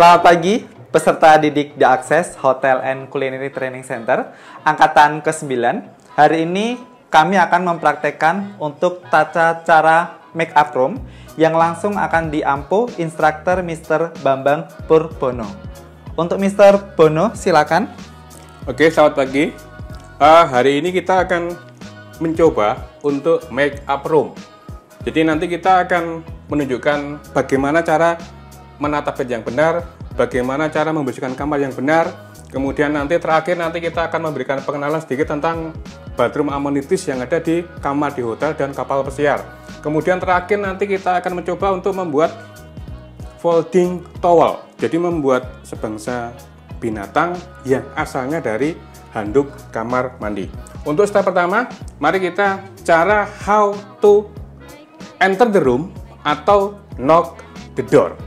Selamat pagi, peserta didik The Access Hotel and Culinary Training Center, angkatan ke-9. Hari ini kami akan mempraktekkan untuk tata cara make up room yang langsung akan diampu instruktur Mr. Bambang Purbono. Untuk Mr. Bono, silakan. Oke, selamat pagi. Hari ini kita akan mencoba untuk make up room. Jadi nanti kita akan menunjukkan bagaimana cara menata bed yang benar, bagaimana cara membersihkan kamar yang benar. Kemudian nanti terakhir kita akan memberikan pengenalan sedikit tentang bathroom amenities yang ada di kamar di hotel dan kapal pesiar. Kemudian terakhir nanti kita akan mencoba untuk membuat folding towel. Jadi membuat sebangsa binatang yang asalnya dari handuk kamar mandi. Untuk step pertama, mari kita cara how to enter the room atau knock the door.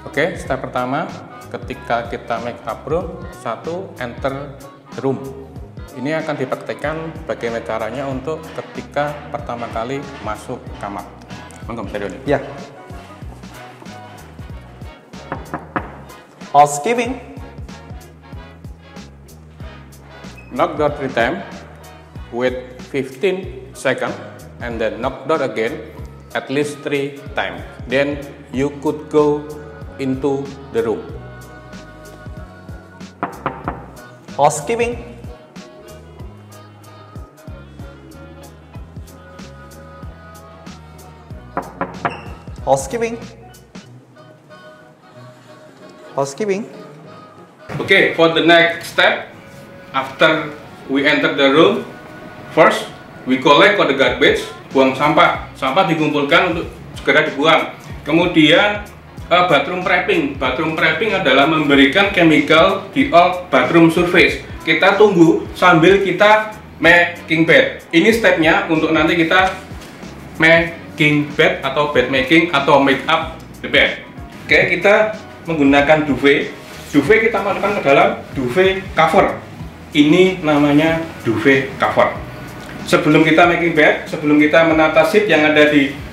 Oke, step pertama ketika kita make up room, satu, enter the room. Ini akan dipraktekkan bagaimana caranya untuk ketika pertama kali masuk kamar. Monggo, Mas Doni. Ya. Housekeeping. Knock door 3 times, wait 15 seconds, and then knock door again at least 3 times. Then you could go into the room. Housekeeping. Housekeeping. Housekeeping. Okay, for the next step, after we enter the room, first we collect the garbage, buang sampah. Sampah dikumpulkan untuk segera dibuang. Kemudian bathroom prepping. Bathroom prepping adalah memberikan chemical di all bathroom surface. Kita tunggu sambil kita making bed. Ini stepnya untuk nanti kita making bed atau bed making atau make up the bed. Oke, kita menggunakan duvet. Duvet kita masukkan ke dalam duvet cover. Ini namanya duvet cover. Sebelum kita making bed, sebelum kita menata sheet yang ada di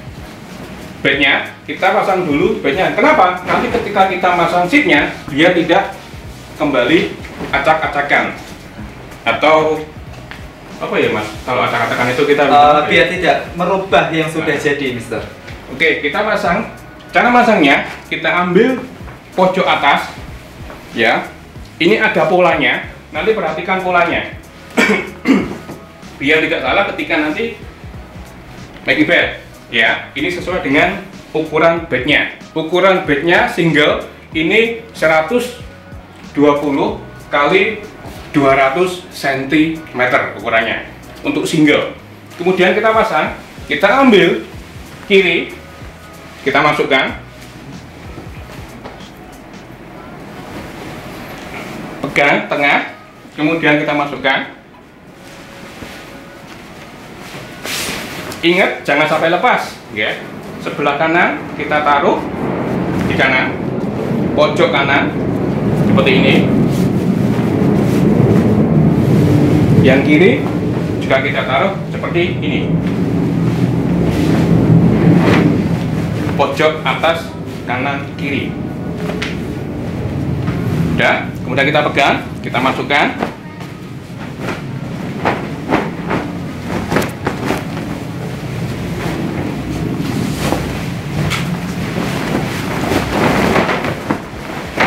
bednya, kita pasang dulu bednya. Kenapa? Nanti ketika kita masang sheetnya, dia tidak kembali acak-acakan. Atau apa ya, Mas? Kalau acak-acakan itu kita biar tidak merubah yang sudah jadi, Mister. Oke, kita masang. Cara masangnya, kita ambil pojok atas, ya. Ini ada polanya. Nanti perhatikan polanya. Biar tidak salah ketika nanti making bed. Ya, ini sesuai dengan ukuran bednya. Ukuran bednya single ini 120 kali 200 cm ukurannya untuk single. Kemudian kita pasang, kita ambil kiri, kita masukkan, pegang tengah, kemudian kita masukkan. Ingat, jangan sampai lepas, ya. Sebelah kanan kita taruh di kanan, pojok kanan seperti ini. Yang kiri juga kita taruh seperti ini. Pojok atas kanan kiri. Udah, kemudian kita pegang, kita masukkan.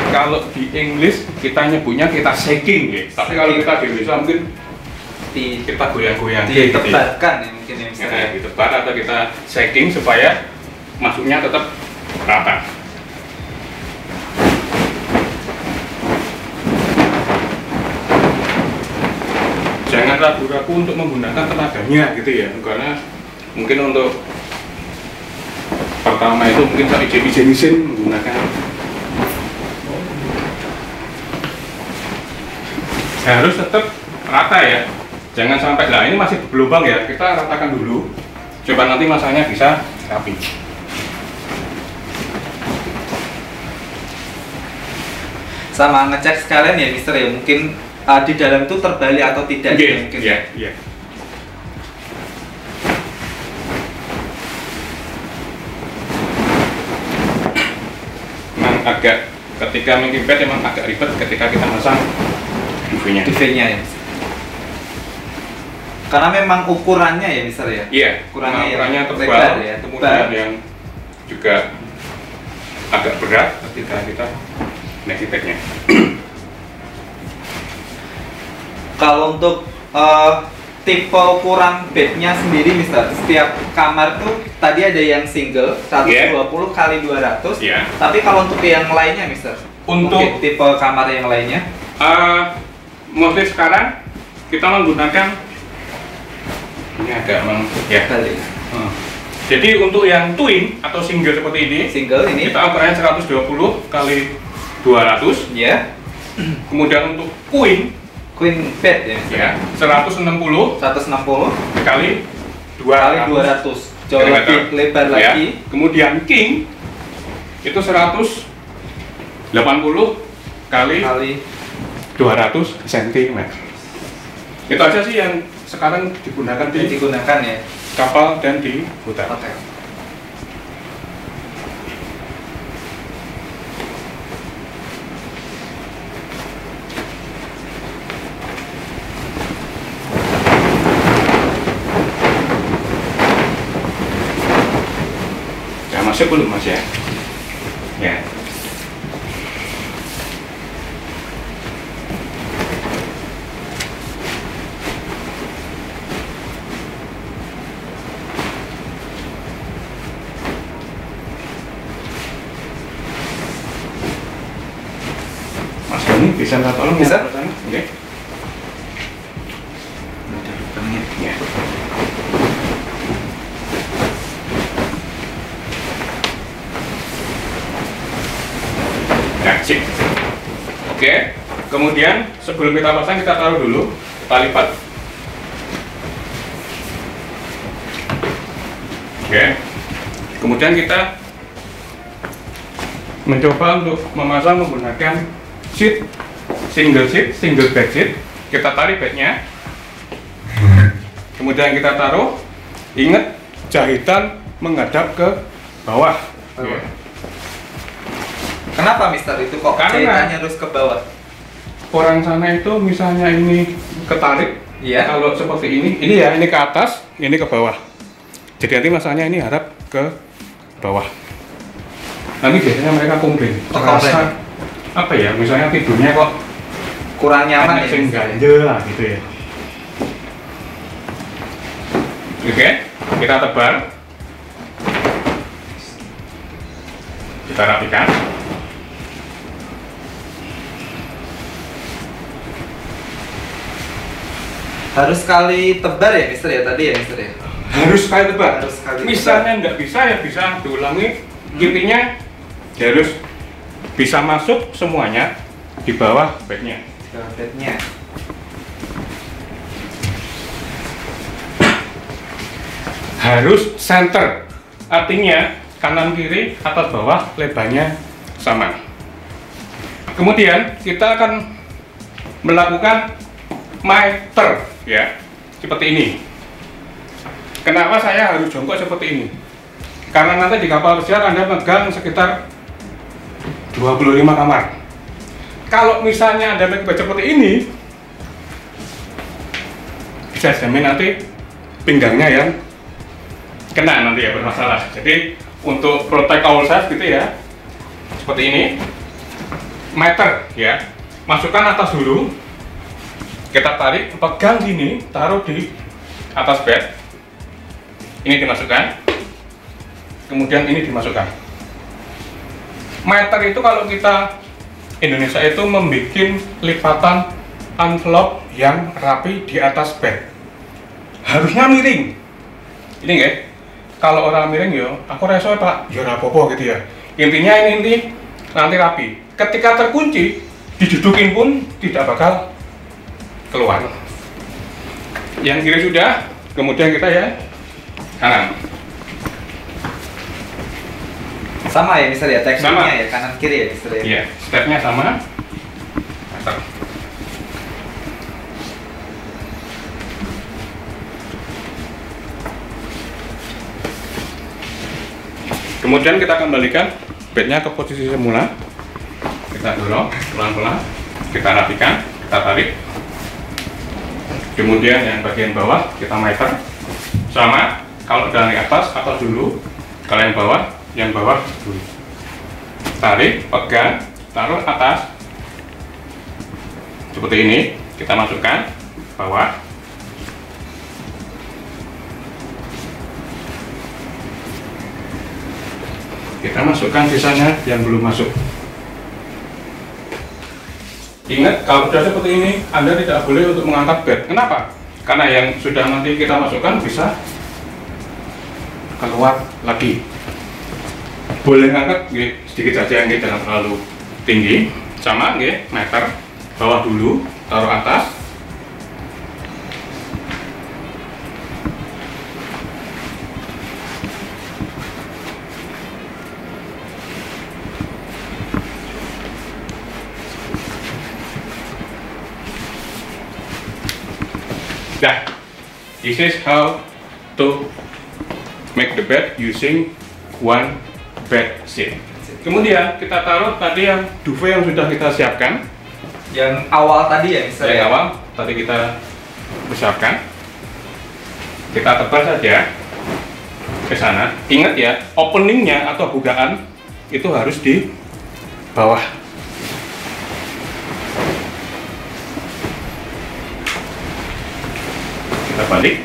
Kalau di English kita nyebutnya kita shaking, ya. Tapi kalau kita di Indonesia mungkin kita goyang-goyang, ditebarkan ya mungkin ya, Mister. Nah, ditebar atau kita shaking supaya masuknya tetap rata. Jangan ragu-ragu untuk menggunakan tenaganya gitu ya, karena mungkin untuk pertama itu mungkin tak ijen-ijen menggunakan. Harus tetap rata ya, jangan sampai, lah ini masih bergelombang ya, kita ratakan dulu, coba nanti masanya bisa rapi. Sama ngecek sekalian ya, Mister ya, mungkin di dalam itu terbalik atau tidak, ya, mungkin. Iya. Memang agak ketika mounting bed emang agak ribet ketika kita masang duvetnya. Duvetnya ya. Karena memang ukurannya ya misalnya. Iya, ukurannya tebal, lebar, ya, kemudian yang juga agak berat ketika kita mounting bednya. Kalau untuk tipe ukuran bednya sendiri, Mister, setiap kamar tuh tadi ada yang single 120 kali 200. Yeah. Tapi kalau untuk yang lainnya, Mister, untuk mungkin tipe kamar yang lainnya, mostly sekarang kita menggunakan ini agak ya. Jadi untuk yang twin atau single seperti ini, kita ukurannya 120 kali 200. Ya. Kemudian untuk queen bed ya, 160 kali 200, jauh lebih lebar ya. lagi. Kemudian king itu 180 kali 200 cm. Itu aja sih yang sekarang digunakan ya kapal dan di hotel. Masih belum mas ya? Ya. Mas Doni bisa minta tolong? Bisa. Oke. Ya. Oke, kemudian sebelum kita pasang kita taruh dulu tali lipat. Oke, kemudian kita mencoba untuk memasang menggunakan single bed sheet. Kita tarik bednya, kemudian kita taruh. Ingat, jahitan menghadap ke bawah. Oke. Kenapa Mister itu kok jahitannya harus ke bawah? Orang sana itu misalnya ini ketarik, iya. Kalau seperti ini ya ini ke atas, ini ke bawah. Jadi nanti masanya ini harap ke bawah. Nanti biasanya mereka komplain. Terasa apa ya? Misalnya tidurnya kok kurang nyaman ya? Ganjel lah gitu ya. Oke, kita tebar, kita rapikan. Harus sekali tebar ya Mister ya tadi ya Mister ya? Harus sekali tebar. Misalnya nggak bisa ya bisa diulangi. Intinya harus bisa masuk semuanya di bawah bednya. Harus center, artinya kanan kiri atas bawah lebarnya sama. Kemudian kita akan melakukan meter ya, seperti ini. Kenapa saya harus jongkok seperti ini? Karena nanti di kapal pesiar Anda megang sekitar 25 kamar. Kalau misalnya Anda megang seperti ini, bisa jamin nanti pinggangnya yang kena nanti ya, bermasalah. Jadi untuk protect ourselves gitu ya, seperti ini, meter ya, masukkan atas dulu. Kita tarik, pegang gini, taruh di atas bed. Ini dimasukkan. Kemudian ini dimasukkan. Meter itu kalau kita Indonesia itu membuat lipatan envelope yang rapi di atas bed. Harusnya miring. Ini nggak? Kalau orang miring ya, aku reso Pak, ya rapopo gitu ya. Intinya ini nanti rapi. Ketika terkunci, didudukin pun tidak bakal keluar. Yang kiri sudah, kemudian kita ya kanan. Sama ya Mister ya, teksturnya ya kanan kiri ya Mister ya. Iya, stepnya sama. Kemudian kita kembalikan bednya ke posisi semula. kita dorong pelan-pelan, kita rapikan, kita tarik. Kemudian yang bagian bawah kita meter. Sama, kalau dari atas atas dulu, kalau yang bawah dulu. Tarik, pegang, taruh atas. Seperti ini, kita masukkan bawah. Kita masukkan sisanya yang belum masuk. Ingat, kalau sudah seperti ini, Anda tidak boleh untuk mengangkat bed. Kenapa? Karena yang sudah nanti kita masukkan bisa keluar lagi. Boleh angkat sedikit saja, jangan terlalu tinggi. Sama, meter bawah dulu, taruh atas. Nah, this is how to make the bed using one bed sheet. Kemudian kita taruh tadi yang duvet yang sudah kita siapkan. Yang awal tadi ya, misalnya. Yang awal tadi kita siapkan. Kita tebar saja ke sana. Ingat ya, openingnya atau bukaan itu harus di bawah. Kita balik.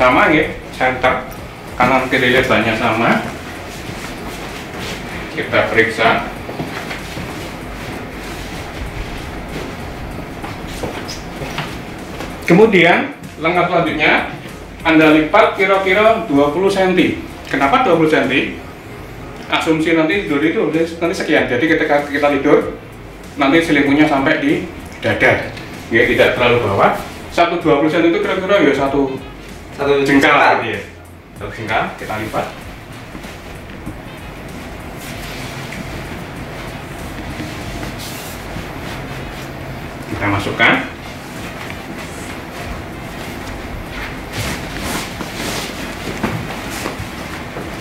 Sama ya, center kanan kiri lebarnya sama. Kita periksa. Kemudian langkah selanjutnya Anda lipat kira-kira 20 cm. Kenapa 20 cm? Asumsi nanti tidur itu nanti sekian. Jadi ketika kita tidur, nanti selimutnya sampai di dada. Ya, tidak terlalu bawah. 20 cm itu kira-kira ya satu jengkal. Ya. Satu jengkal, kita lipat. Kita masukkan.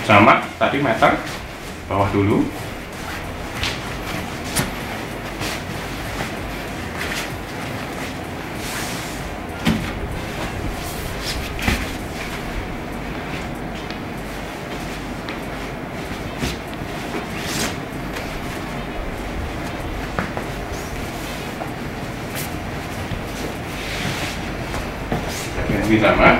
Sama, tadi meter bawah dulu. Ini sama.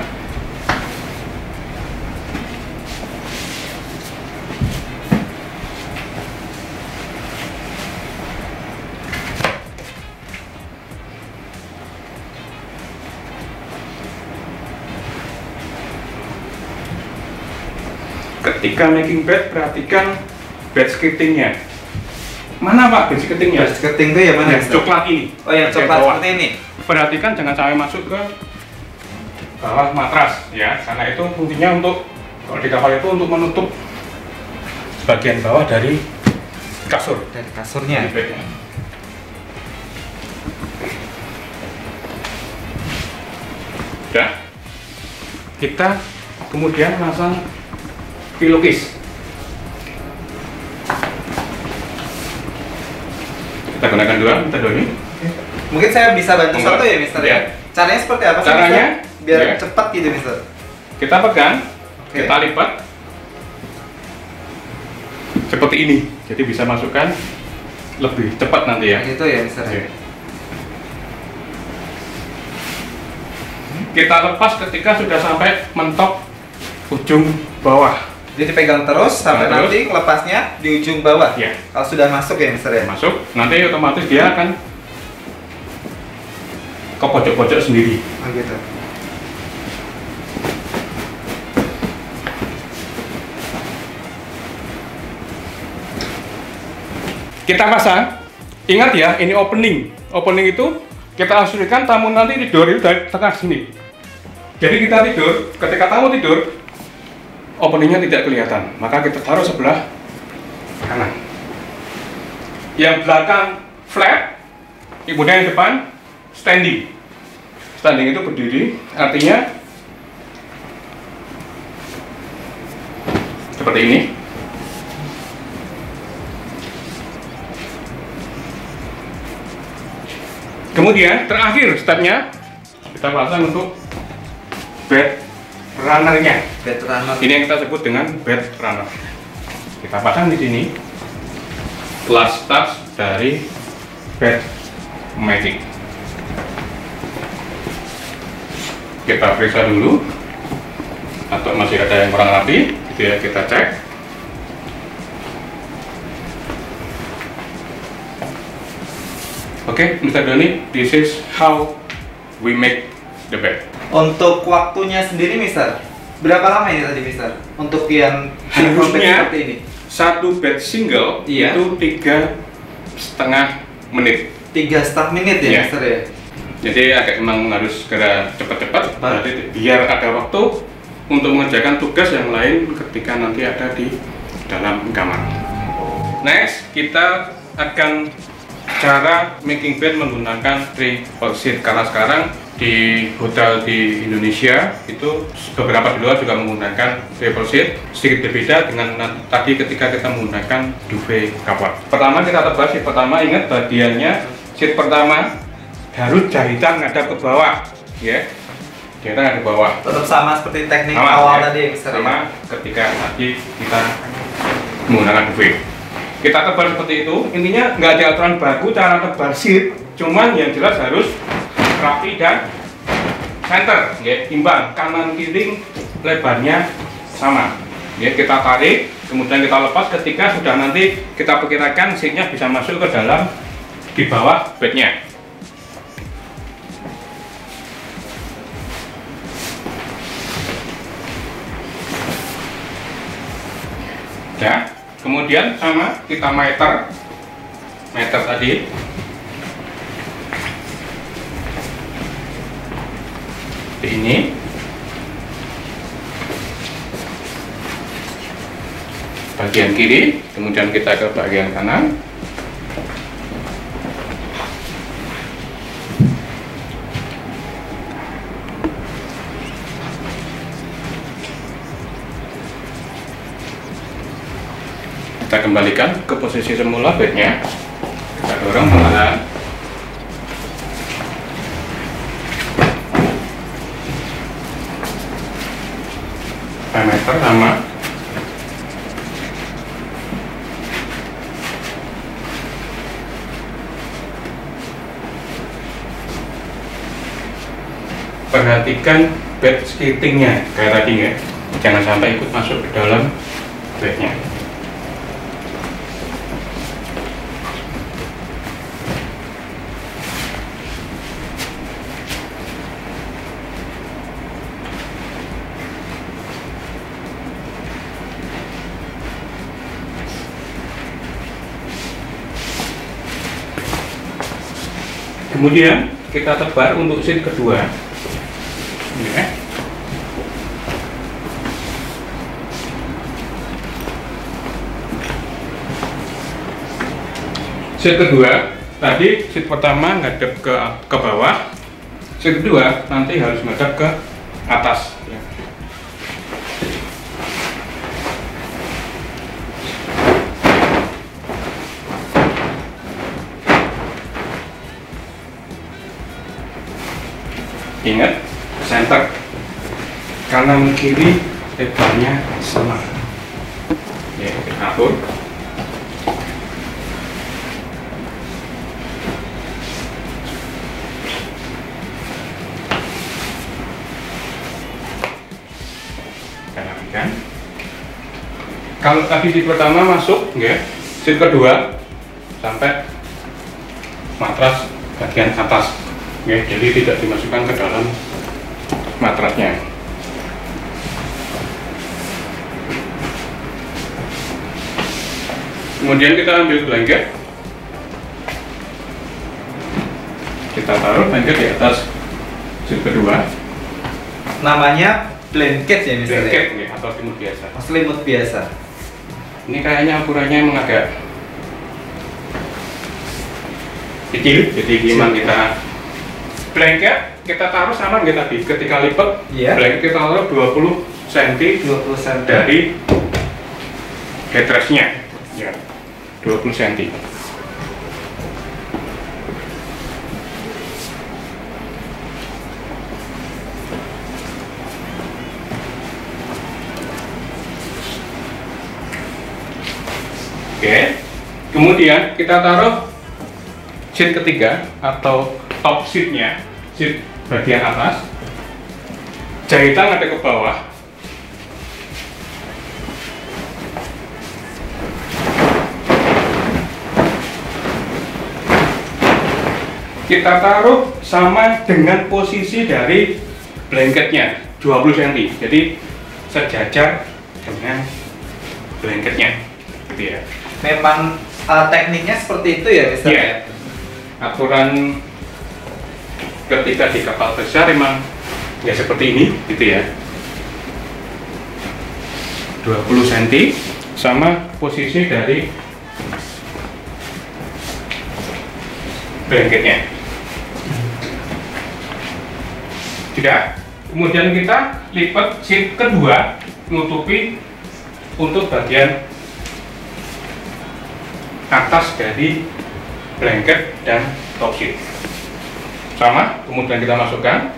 Ketika making bed, perhatikan bed skirtingnya. Mana Pak bed skirtingnya? Bed skirting itu ya mana? Yang coklat ini. Oh, yang coklat seperti ini. Perhatikan jangan sampai masuk ke bawah matras ya, karena itu fungsinya untuk kalau di kapal itu untuk menutup bagian bawah dari kasur. Dari kasurnya. Ya. Kita kemudian pasang pillowcase. Kita gunakan dua metode ini. Mungkin saya bisa bantu satu ya, Mister ya. Caranya seperti apa sih? Caranya biar ya, cepat gitu, Mister. Kita pegang, kita lipat seperti ini. Jadi bisa masukkan lebih cepat nanti ya. Gitu ya, Mister. Oke. Kita lepas ketika sudah sampai mentok ujung bawah. Jadi dipegang terus sampai nanti lepasnya di ujung bawah. Ya. Kalau sudah masuk ya, Mister ya. Masuk, nanti otomatis dia akan ke pojok-pojok sendiri. Oh gitu. Kita pasang. Ingat ya, ini opening. Opening itu kita asumsikan tamu nanti tidur itu dari tengah sini. Jadi kita tidur, ketika tamu tidur, openingnya tidak kelihatan. Maka kita taruh sebelah kanan. Yang belakang flat, kemudian yang depan standing. Standing itu berdiri, artinya seperti ini. Kemudian terakhir stepnya kita pasang untuk bed runner-nya. Bed runner. Ini yang kita sebut dengan bed runner. Kita pasang di sini last touch dari bed magic. Kita periksa dulu atau masih ada yang kurang rapi, gitu ya, kita cek. Oke, Mr. Doni, this is how we make the bed. Untuk waktunya sendiri, Mister, berapa lama ini tadi, Mister? Untuk yang Harusnya seperti ini? satu bed single Iya. itu 3,5 menit. 3,5 menit ya, Iya. Mister ya? Jadi agak memang harus segera cepat-cepat, berarti biar ada waktu untuk mengerjakan tugas yang lain ketika nanti ada di dalam kamar. Next, kita akan cara making bed menggunakan triple sheet, karena sekarang di hotel di Indonesia itu beberapa di luar juga menggunakan triple sheet. Sedikit berbeda dengan tadi ketika kita menggunakan duvet cover. Pertama kita tebas sheet pertama, ingat bagiannya sheet pertama harus jahitan ngadap ke bawah, ya. Jahitan ngadap ke bawah. Tetap sama seperti teknik Sama, awal ya. tadi, Mister. Sama ketika tadi kita menggunakan duvet. Kita tebal seperti itu. Intinya nggak ada aturan baku cara tebal sheet, cuman yang jelas harus rapi dan center, ya, imbang, kanan kiri lebarnya sama. Ya, kita tarik, kemudian kita lepas ketika sudah nanti kita perkirakan sheetnya bisa masuk ke dalam di bawah bednya. Ya, kemudian sama kita meter tadi. Ini bagian kiri, kemudian kita ke bagian kanan. Kita kembalikan ke posisi semula bednya. Kita dorong pelan. Diameter sama. Perhatikan bed skirtingnya kayak tadi ya, jangan sampai ikut masuk ke dalam bednya. Kemudian kita tebar untuk sheet kedua. Ya. Sheet kedua, tadi sheet pertama ngadep ke bawah, sheet kedua nanti harus ngadep ke atas. Ya. Ingat, center kanan kiri lebarnya sama. Ya, kita atur. Kita rapikan. Kalau tadi sheet pertama masuk, ya, sheet kedua sampai matras bagian atas. Ya, jadi tidak dimasukkan ke dalam matrasnya. Kemudian kita ambil blanket, kita taruh blanket di atas sheet kedua. Namanya blanket ya, Mister? Blanket ya, atau selimut biasa. Selimut biasa. Ini kayaknya ukurannya emang agak kecil, jadi memang kita blanket kita taruh sama nggak tadi? Ketika lipat, Iya. blanket kita taruh 20 cm 20 cm. dari headrestnya. Ya, 20 cm. Oke, kemudian kita taruh sheet ketiga atau top sheetnya, sheet bagian atas, jahitan ada ke bawah. Kita taruh sama dengan posisi dari blanketnya, 20 cm, jadi sejajar dengan blanketnya, gitu ya. Memang tekniknya seperti itu ya, Mister? Iya. Aturan ketika di kapal besar emang ya seperti ini, gitu ya. 20 cm sama posisi dari blanketnya. Tidak. Kemudian kita lipat sheet kedua, menutupi untuk bagian atas dari blanket dan top sheet. Sama, kemudian kita masukkan.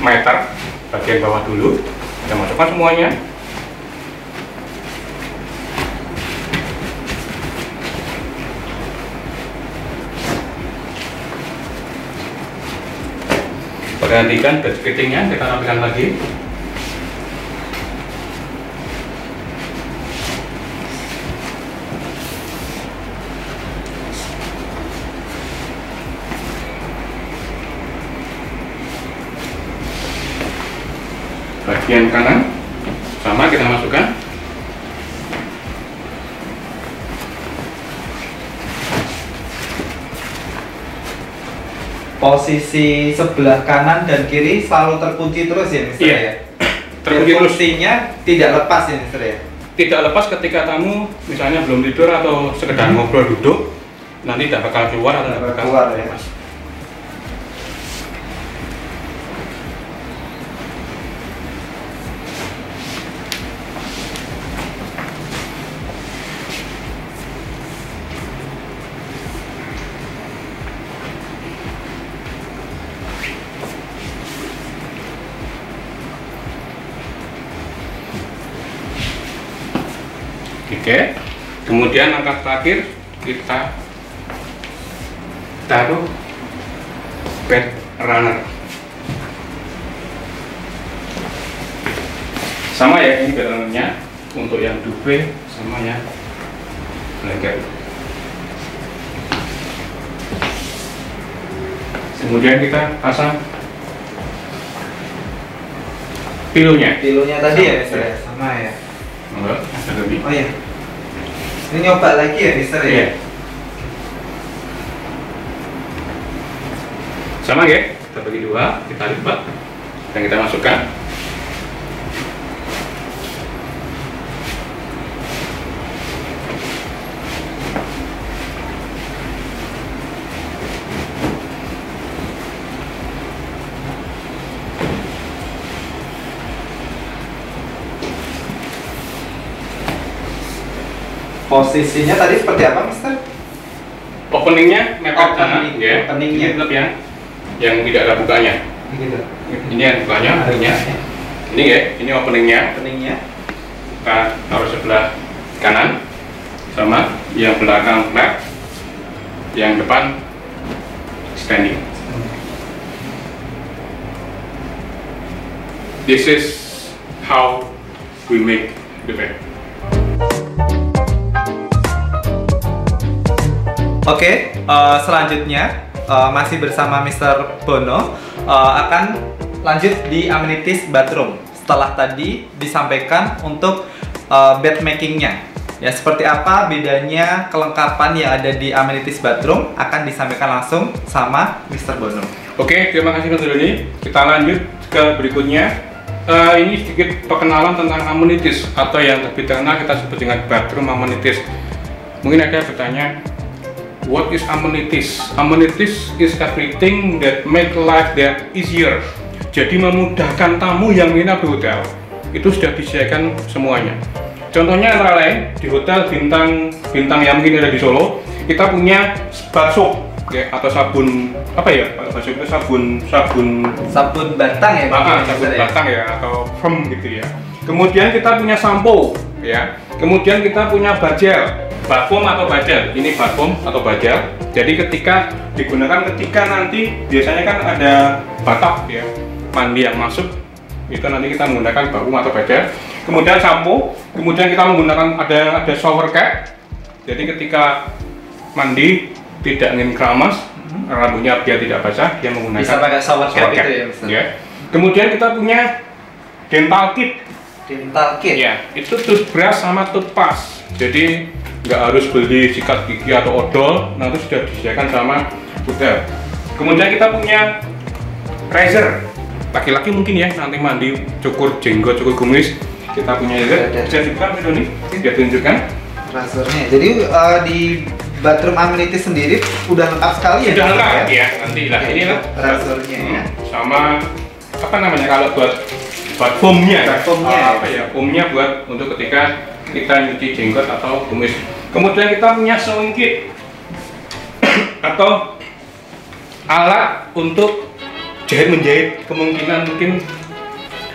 Meter bagian bawah dulu, kita masukkan semuanya. Perhatikan bed fittingnya, kita rapikan lagi. Bagian kanan sama kita masukkan. Posisi sebelah kanan dan kiri selalu terkunci terus ya, Mister? Iya. Ya? Terkunci terus. Fungsinya tidak lepas ya, Mister? Ya? Tidak lepas ketika kamu misalnya belum tidur atau sekedar ngobrol duduk, nanti tidak bakal keluar atau tidak bakal keluar ya. lepas. Oke, kemudian langkah terakhir kita taruh bed runner. Sama ya, ini bed runnernya untuk yang duvet sama yang blanket. Kemudian kita pasang pilunya. Pilunya tadi ya, Mister? Ya. Sama ya? Enggak, ada lebih. Oh iya. Ini nyoba lagi ya, Mister? Iya. Ya? Sama ya, kita bagi dua, kita lipat dan kita masukkan. Posisinya tadi seperti apa, Mister? Openingnya mepet kanan, ya. Openingnya. Ini tetap yang tidak ada bukanya. Gitu. Ini yang bukanya, openingnya. Ini ya, ini openingnya. Openingnya. Kita taruh sebelah kanan, sama yang belakang flat, yang depan standing. This is how we make the bed. Oke, selanjutnya masih bersama Mr. Bono akan lanjut di amenities bathroom. Setelah tadi disampaikan untuk bed makingnya, ya seperti apa bedanya kelengkapan yang ada di amenities bathroom akan disampaikan langsung sama Mr. Bono. Oke, terima kasih Mas Doni. Kita lanjut ke berikutnya. ini sedikit perkenalan tentang amenities atau yang lebih terkenal kita sebut dengan bathroom amenities. Mungkin ada yang bertanya, what is amenities? Amenities is everything that make life that easier. Jadi memudahkan tamu yang menginap di hotel. Itu sudah disediakan semuanya. Contohnya antara lain di hotel bintang yang mungkin ada di Solo, kita punya bath soap ya, atau sabun apa ya? Kalau bath soap itu Sabun batang ya? Sabun batang ya, atau foam gitu ya. Kemudian kita punya sampo ya. Kemudian kita punya bajel, bath foam atau bajel. Ini bath foam atau bajel. Jadi ketika digunakan ketika nanti biasanya kan ada batap ya, mandi yang masuk, itu nanti kita menggunakan bath foam atau bajel. Kemudian sampo, kemudian kita menggunakan ada shower cap. Jadi ketika mandi tidak ingin keramas, rambutnya biar tidak basah, dia menggunakan bisa pakai shower cap itu ya, Mister? Ya. Kemudian kita punya dental kit. Dental kit? Ya, itu toothbrush sama toothpaste. Jadi nggak harus beli sikat gigi atau odol, nanti sudah disediakan sama hotel. Kemudian kita punya razor. Laki-laki mungkin ya, nanti mandi cukur jenggot, cukur kumis, kita punya razor. Bisa juga, Doni, dia tunjukkan razornya. Jadi di bathroom amenities sendiri udah lengkap sekali ya? Sudah lengkap ya, nanti lah ini lah razornya ya. Sama apa namanya kalau buat foamnya, apa ya, foamnya buat untuk ketika kita nyuci jenggot atau kumis. Kemudian kita punya sewing kit atau alat untuk jahit-menjahit, kemungkinan mungkin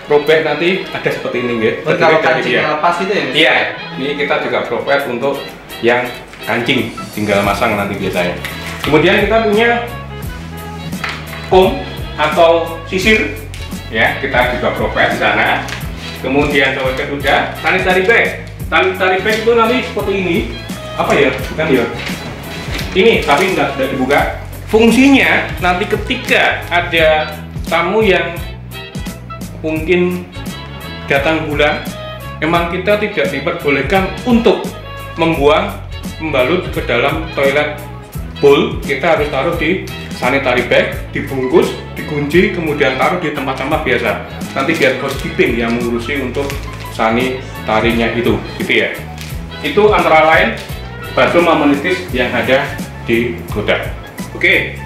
robek nanti ada seperti ini ya. Kalau kancing lepas itu ya? Iya, ini kita juga provide untuk yang kancing, tinggal masang nanti biasanya. Kemudian kita punya comb atau sisir, ya kita juga provide di sana. Kemudian coba kedua, sanitary bag. Sanitary bag itu nanti seperti ini, apa ya? Bukan ya? Ini, tapi sudah dibuka. Fungsinya nanti ketika ada tamu yang mungkin datang bulan, memang kita tidak diperbolehkan untuk membalut ke dalam toilet bowl. Kita harus taruh di sanitary bag, dibungkus, dikunci, kemudian taruh di tempat sampah biasa. Nanti biar housekeeping yang mengurusi untuk sanitarinya itu, gitu ya. Itu antara lain bathroom amenities yang ada di hotel. Oke,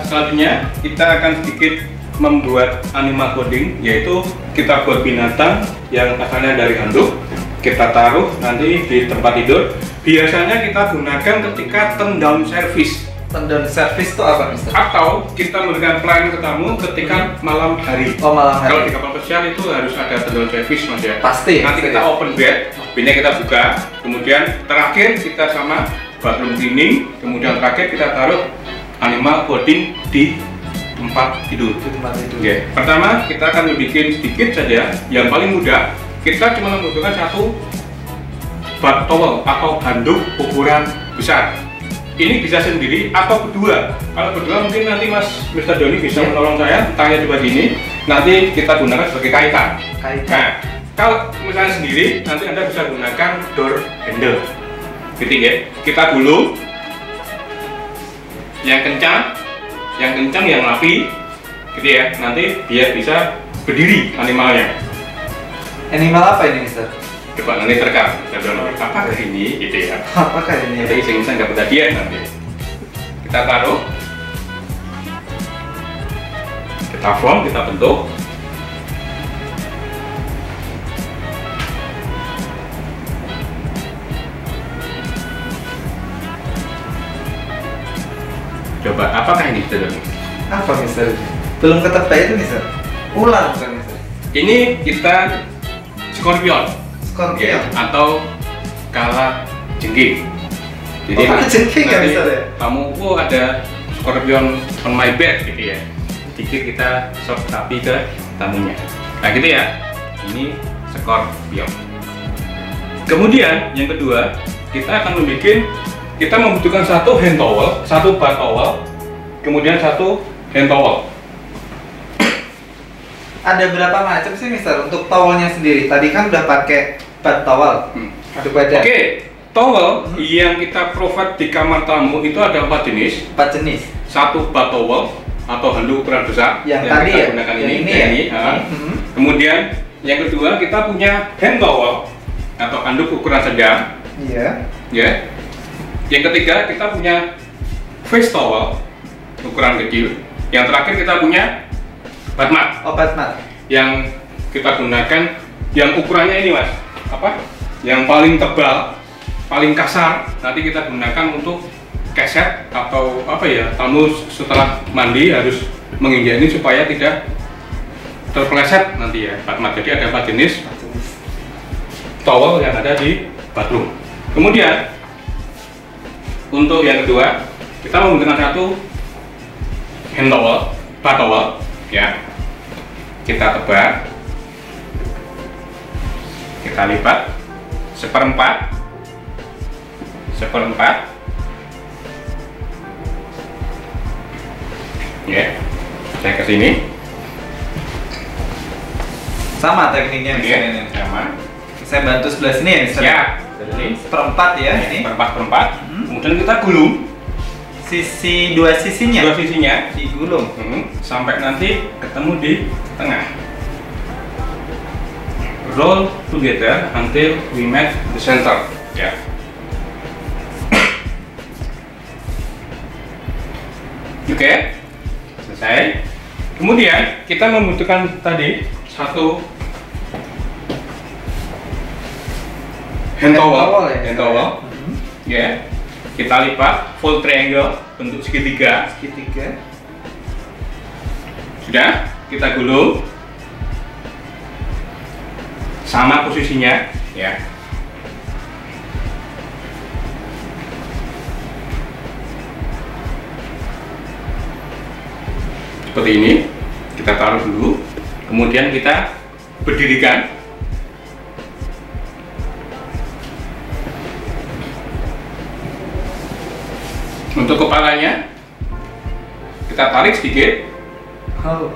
selanjutnya kita akan sedikit membuat animal coding, yaitu kita buat binatang yang asalnya dari handuk, kita taruh nanti di tempat tidur. Biasanya kita gunakan ketika turn down service. Turn down service itu apa, Mister? Atau kita memberikan pelayanan ke tamu ketika malam hari. Oh, malam hari. Kalau di kapal pesiar itu harus ada turn down service, Mas ya. Pasti. Nanti kita open bednya kita buka, kemudian terakhir kita sama bathroom cleaning, kemudian terakhir kita taruh animal coding di tempat tidur. Ya. Pertama kita akan membuat sedikit saja, yang paling mudah. Kita cuma membutuhkan satu bath towel atau handuk ukuran besar. Ini bisa sendiri atau berdua. Kalau berdua mungkin nanti Mr. Doni bisa menolong saya, tanya coba gini. Nanti kita gunakan sebagai kaitan. Nah, kalau misalnya sendiri, nanti Anda bisa gunakan door handle. Gitu ya. Kita gulung yang kencang, yang rapi, gitu ya. Nanti biar bisa berdiri animalnya. Animal apa ini, Mister? Coba nanti terekam, apakah ini, gitu ya. Apakah ini? Nanti iseng-iseng nggak kejadian nanti. Kita taruh, kita form, kita bentuk. Coba, apakah ini, Mister? Apa, Mister? Belum ketebak itu, Mister? Ular bukan, Mister? Ini kita scorpion. Scorpion? Ya, atau kala jengking. Jadi kala jengking ya, Mister ya? Kamu, ada scorpion on my bed gitu ya. Sedikit kita sop sapi ke tamunya. Nah gitu ya. Ini scorpion. Kemudian yang kedua, kita membutuhkan satu hand towel, satu bath towel, kemudian satu hand towel. Ada berapa macam sih, Mister, untuk towelnya sendiri? Tadi kan udah pakai bath towel. Oke, towel yang kita provide di kamar tamu itu ada 4 jenis. 4 jenis. Satu bath towel atau handuk ukuran besar yang tadi kita ya? gunakan Yang ini. Kemudian yang kedua kita punya hand towel atau anduk ukuran sedang. Iya. Ya. Yang ketiga kita punya face towel ukuran kecil. Yang terakhir kita punya bath mat. Oh, bath mat. Yang kita gunakan yang ukurannya ini mas, apa? Yang paling tebal, paling kasar. Nanti kita gunakan untuk keset atau apa ya? Tamu setelah mandi harus menginjak ini supaya tidak terpeleset nanti ya bath mat. Jadi ada 4 jenis towel yang ada di bathroom. Kemudian untuk yang kedua kita menggunakan satu hand towel, bath towel ya. Kita tebak, kita lipat seperempat, ya. Saya ke sini. Sama tekniknya mister Ya, ini. sama. Saya bantu sebelah sini ya mister. Ya, ini Seperempat ya ini. seperempat. Kemudian kita gulung Dua sisinya dua sisinya digulung. sampai nanti ketemu di tengah. Roll together until we meet the center. Ya. Oke, selesai. Kemudian kita membutuhkan tadi satu hand towel, ya. Kita lipat full triangle bentuk segitiga. Sudah, kita gulung sama posisinya, ya. Seperti ini, kita taruh dulu, kemudian kita berdirikan. Untuk kepalanya kita tarik sedikit. Oh.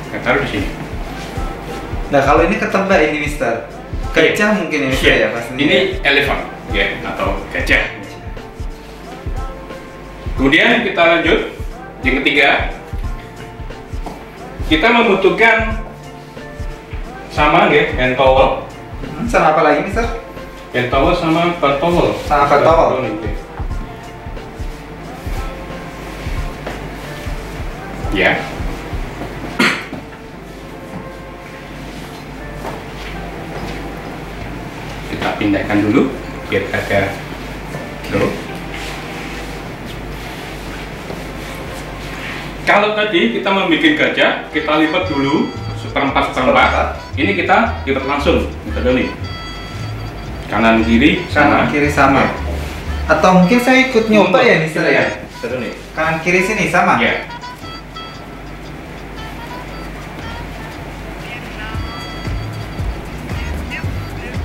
Kita taruh di sini. Nah, kalau ini ketebak ini mister. Gajah mungkin ini mister ya pastinya. Ini elephant ya atau gajah. Kemudian kita lanjut yang ketiga. Kita membutuhkan sama ya hand towel. Sama apa lagi mister? Hand towel sama bath towel. Sama bath towel. Ya. Kita pindahkan dulu biar ada tuh. Kalau tadi kita membuat gajah, kita lipat dulu seperempat. Ini kita lipat langsung, kita dulu. Kanan kiri sama. Atau mungkin saya ikut nyoba ya mister ya. Nih. Kanan kiri sini sama. Ya.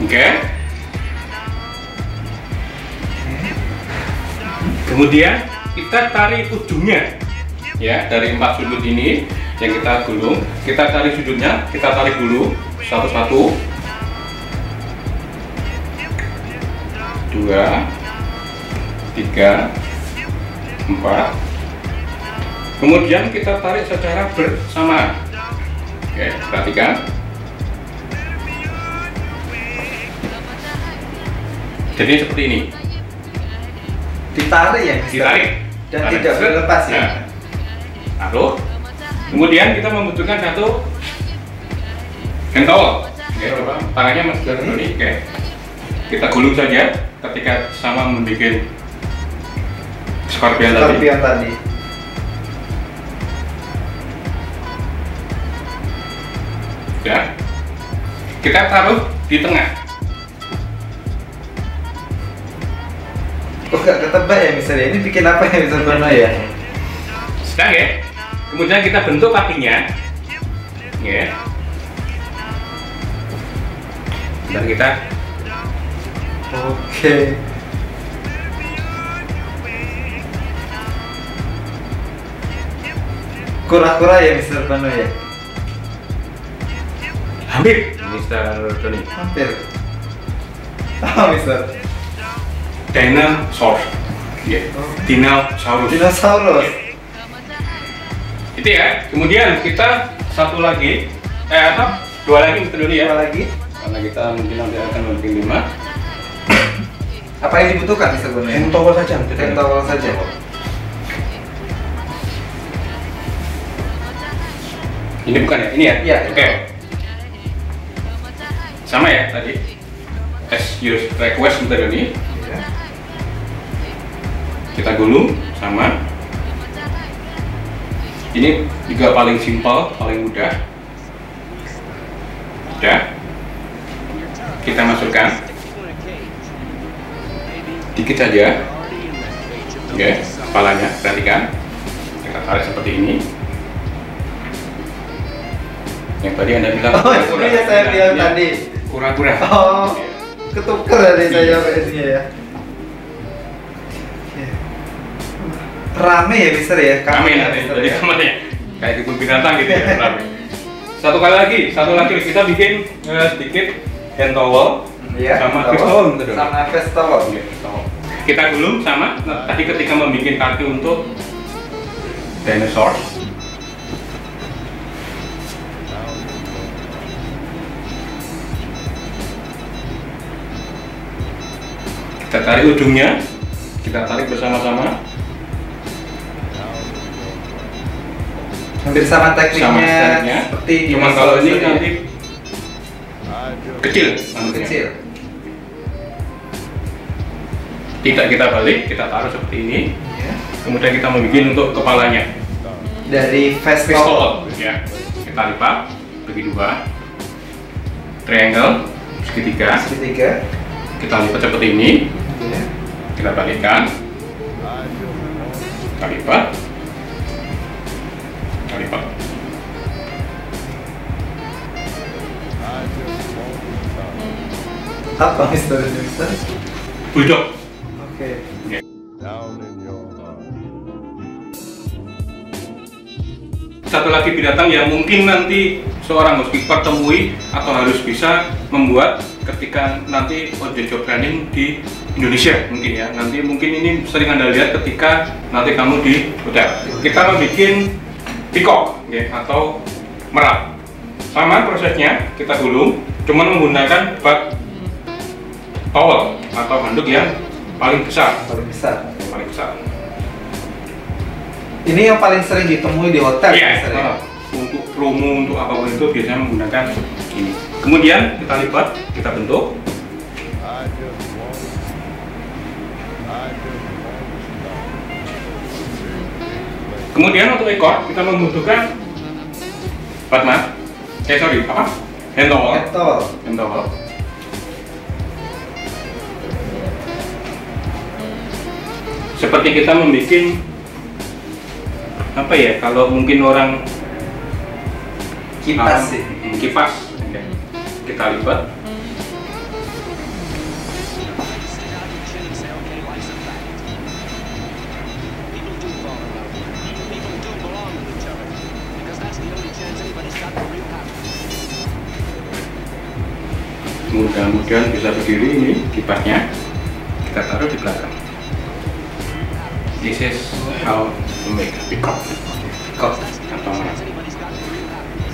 Oke. Kemudian kita tarik ujungnya. Ya, dari 4 sudut ini yang kita gulung, kita tarik sudutnya, kita tarik dulu satu-satu. 2 3 4. Kemudian kita tarik secara bersamaan. Oke, perhatikan. Jadi seperti ini. Ditarik ya mister? Ditarik. Dan tidak boleh lepas ya. Nah. Taruh. Kemudian kita membutuhkan satu hand towel. Oke, coba tangannya masuk dulu nih. Oke. Kita gulung saja ketika sama membuat skorpion tadi. Ya. Kita taruh di tengah. Kok gak ketebak ya misalnya? Ini bikin apa ya mister Bono ya? Sedang ya. Kemudian kita bentuk kakinya. Ya. Dan kita Oke. Kura-kura ya mister Bono ya? hampir Mr. Tony. Hampir. Oh mister. dinosaur. Ya, dinosaurus. Dinosaurus. Itu ya. Kemudian kita satu lagi, dua lagi kita dulu ya. Dua lagi. Karena kita mungkin nanti akan membuat 5. Apa yang dibutuhkan sebenarnya? Hand towel saja. Hand towel saja. Ini bukan ya? Ini ya? Iya. Oke. Sama ya tadi. As you request bentar ini. Iya. Kita gulung sama. Ini juga paling simpel, paling mudah. Udah. Kita masukkan. Dikit saja. Oke, kepalanya perhatikan. Kita tarik seperti ini. Yang tadi Anda bilang Oh, itu yang saya bilang tadi. Kura-kura. Oh, ketuker dari saya ini ya. Rame ya Mister ya? Rame nanti, jadi kamarnya kayak kebun binatang gitu ya. Rame. Satu lagi kita bikin sedikit hand towel Iya, sama face towel gitu dong. sama face towel. Iya, face towel. Kita gulung sama tadi ketika membuat kaki untuk dinosaur. Kita tarik ujungnya, kita tarik bersama-sama. Hampir sama tekniknya, seperti cuman kalau ini nanti kecil. kecil. Tidak kita balik, kita taruh seperti ini. Ya. Kemudian kita membuat untuk kepalanya. Dari face towel. Ya. Kita lipat bagi 2. Triangle segitiga. Kita lipat seperti ini. Ya. Kita balikkan. Kita lipat. Kita lipat. Apa Mister? Bulldog. Oke. Satu lagi binatang yang mungkin nanti seorang housekeeper temui atau harus bisa membuat ketika nanti on the job training di Indonesia mungkin ya. Nanti mungkin ini sering Anda lihat ketika nanti kamu di hotel. Kita membuat peacock ya, atau merak. Sama prosesnya, kita gulung, cuman menggunakan bak towel atau handuk yang paling besar. Paling besar. Ini yang paling sering ditemui di hotel. Iya, Ya? untuk promo, untuk apapun itu biasanya menggunakan ini. Kemudian kita lipat, kita bentuk. Kemudian untuk ekor kita membutuhkan hand towel. Seperti kita membuat apa ya, kalau mungkin orang Kipas sih. Kipas. Oke. Kita lipat. Mudah-mudahan bisa berdiri ini kipasnya. Kita taruh di belakang. This is how to make a peacock.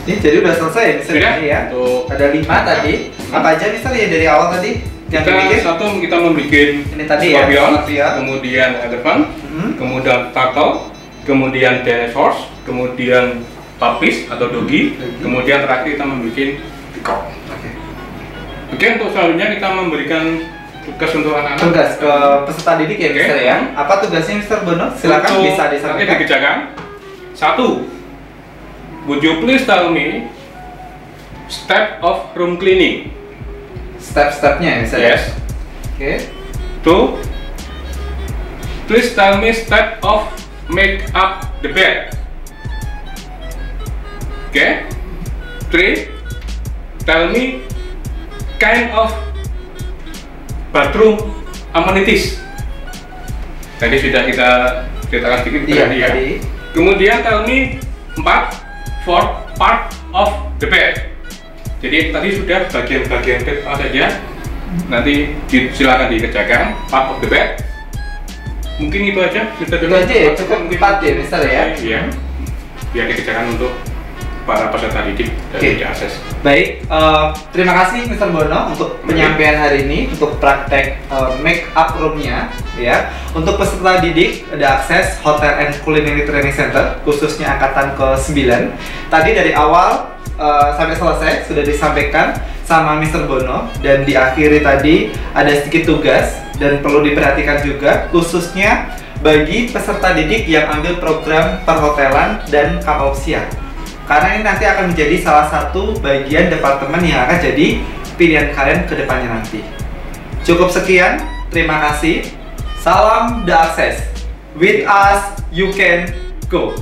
Ini jadi udah selesai ya Mister Sudah? ini ya. Untuk Ada 5 tadi. Apa aja Mister ya dari awal tadi? Yang dibikin? kita membuat Ini tadi ya, scorpion, scorpion. kemudian elephant, kemudian turtle, kemudian dinosaurs, kemudian lapis atau dogi, kemudian terakhir kita membuat peacock. Oke, untuk selanjutnya kita memberikan tugas untuk anak-anak. Tugas ke peserta didik ya Mister ya. Apa tugasnya Mister Bono? Silakan bisa Nanti disampaikan. dikerjakan. 1. Would you please tell me step of room cleaning? Step-stepnya ya Mister. Yes. Oke. 2. Please tell me step of make up the bed. Okay. 3. Tell me kind of bathroom amenities. Tadi sudah kita ceritakan sedikit tadi ya. Kemudian tell me 4 for part of the bed. Jadi tadi sudah bagian-bagian bed apa saja. nanti silakan dikerjakan part of the bed. Mungkin itu aja, Mister. Itu aja ya, cukup 4 ya, Mister ya? Iya, biar dikerjakan untuk para peserta didik dari Akses. Baik, terima kasih Mr. Bono untuk penyampaian hari ini untuk praktek make up room-nya ya. Untuk peserta didik ada Akses Hotel and Culinary Training Center khususnya angkatan ke-9. Tadi dari awal sampai selesai sudah disampaikan sama Mr. Bono, dan diakhiri tadi ada sedikit tugas dan perlu diperhatikan juga khususnya bagi peserta didik yang ambil program perhotelan dan kapal pesiar. Karena ini nanti akan menjadi salah satu bagian departemen yang akan jadi pilihan kalian ke depannya nanti. Cukup sekian, terima kasih. Salam The Access. With us, you can go.